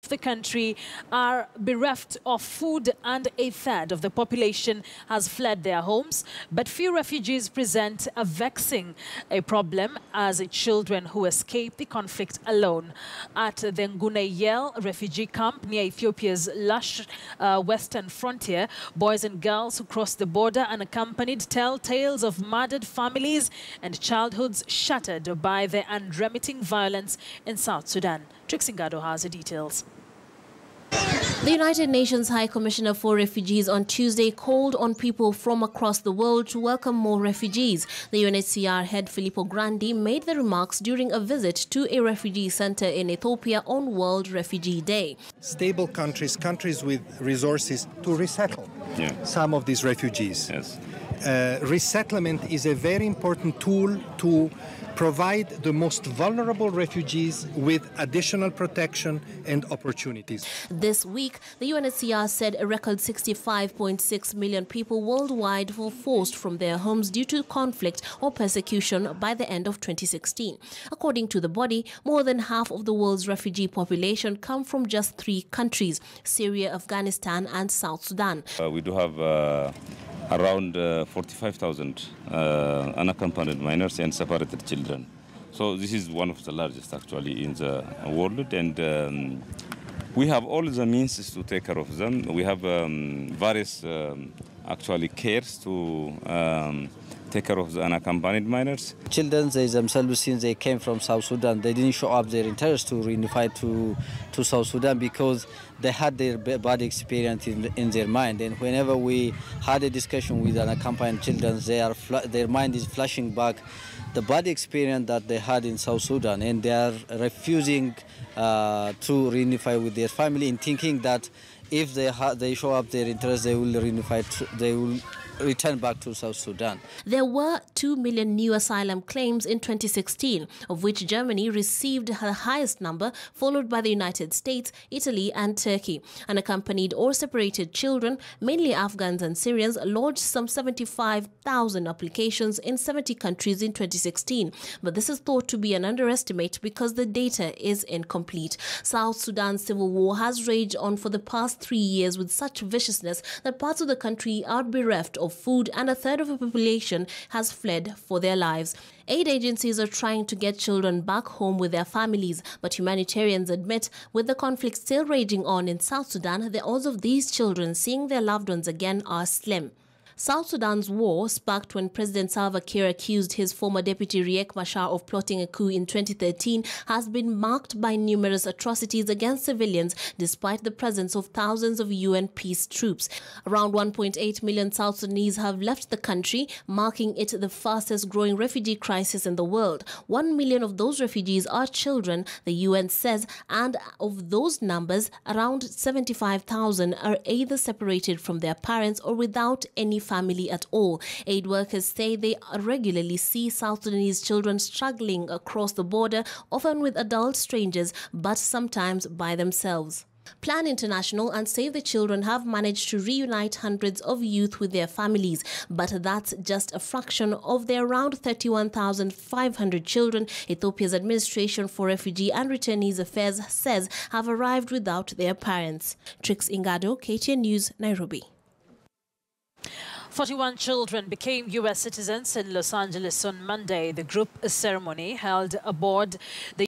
the country are bereft of food and a third of the population has fled their homes. But few refugees present a vexing problem as children who escape the conflict alone. At the Nguneyel refugee camp near Ethiopia's lush western frontier, boys and girls who cross the border unaccompanied tell tales of murdered families and childhoods shattered by the unremitting violence in South Sudan. Trixie Ngado has the details. The United Nations High Commissioner for Refugees on Tuesday called on people from across the world to welcome more refugees. The UNHCR head Filippo Grandi made the remarks during a visit to a refugee center in Ethiopia on World Refugee Day. Stable countries, countries with resources to resettle some of these refugees. Yes. Resettlement is a very important tool to provide the most vulnerable refugees with additional protection and opportunities. This week, the UNHCR said a record 65.6 million people worldwide were forced from their homes due to conflict or persecution by the end of 2016. According to the body, more than half of the world's refugee population come from just 3 countries: Syria, Afghanistan and South Sudan. We do have around 45,000 unaccompanied minors and separated children. So this is one of the largest actually in the world, and we have all the means to take care of them. We have various actually cares to take care of the unaccompanied minors. Children, they themselves, since they came from South Sudan, they didn't show up their interest to reunify to South Sudan because they had their bad experience in their mind. And whenever we had a discussion with unaccompanied children, their mind is flashing back the bad experience that they had in South Sudan, and they are refusing to reunify with their family, in thinking that if they show up their interest, they will reunify. They will return back to South Sudan. There were 2 million new asylum claims in 2016, of which Germany received the highest number, followed by the United States, Italy and Turkey. Unaccompanied or separated children, mainly Afghans and Syrians, lodged some 75,000 applications in 70 countries in 2016. But this is thought to be an underestimate because the data is incomplete. South Sudan's civil war has raged on for the past 3 years with such viciousness that parts of the country are bereft of food and a third of the population has fled for their lives. Aid agencies are trying to get children back home with their families, but humanitarians admit with the conflict still raging on in South Sudan, the odds of these children seeing their loved ones again are slim. South Sudan's war, sparked when President Salva Kiir accused his former deputy Riek Machar of plotting a coup in 2013, has been marked by numerous atrocities against civilians despite the presence of thousands of UN peace troops. Around 1.8 million South Sudanese have left the country, marking it the fastest growing refugee crisis in the world. 1 million of those refugees are children, the UN says, and of those numbers, around 75,000 are either separated from their parents or without any family at all. Aid workers say they regularly see South Sudanese children struggling across the border, often with adult strangers, but sometimes by themselves. Plan International and Save the Children have managed to reunite hundreds of youth with their families, but that's just a fraction of the around 31,500 children Ethiopia's Administration for Refugee and Returnees Affairs says have arrived without their parents. Trixie Ngado, KTN News, Nairobi. 41 children became U.S. citizens in Los Angeles on Monday. The group ceremony held aboard the